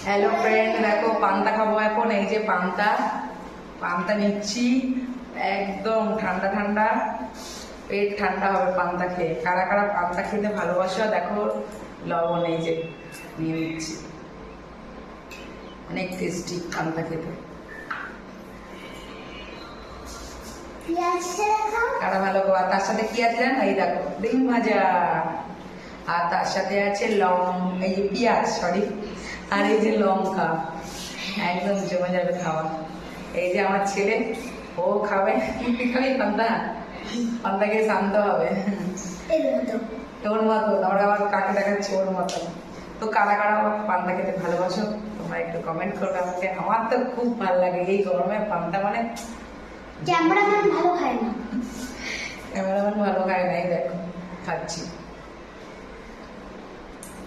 Hello friend, দেখো পান্তা খাবো এখন। এই যে পান্তা পান্তা নিচ্ছি, একদম ঠান্ডা ঠান্ডা, পেট ঠান্ডা হবে পান্তা খেয়ে। কারা কারা পান্তা খেতে ভালোবাসো দেখো, লবণ এই যে নিয়ে নিচ্ছি, অনেক টেস্টি পান্তা খেতে। কারা ভালো খাওয়া, তার সাথে কি আছে জানো? এই দেখো ডিম ভাজা, আর তার সাথে আছে এই যে পেঁয়াজ, সরি, আর এই যে লঙ্কা, একদম জমে যাবে খাওয়া। এই যে আমার ছেলে, ও খাবে, খাবি পান্তা? পান্তা খেয়ে শান্ত হবে ওর মতো। আমরা আবার কাকে দেখাচ্ছি ওর মতো। তো কারা কারা পান্তা খেতে ভালোবাসো তোমরা একটু কমেন্ট করো আমাকে। আমার তো খুব ভালো লাগে এই গরমে পান্তা, মানে ক্যামেরাম্যান ভালো খায় না, ক্যামেরাম্যান ভালো খায় না। এই দেখো খাচ্ছি।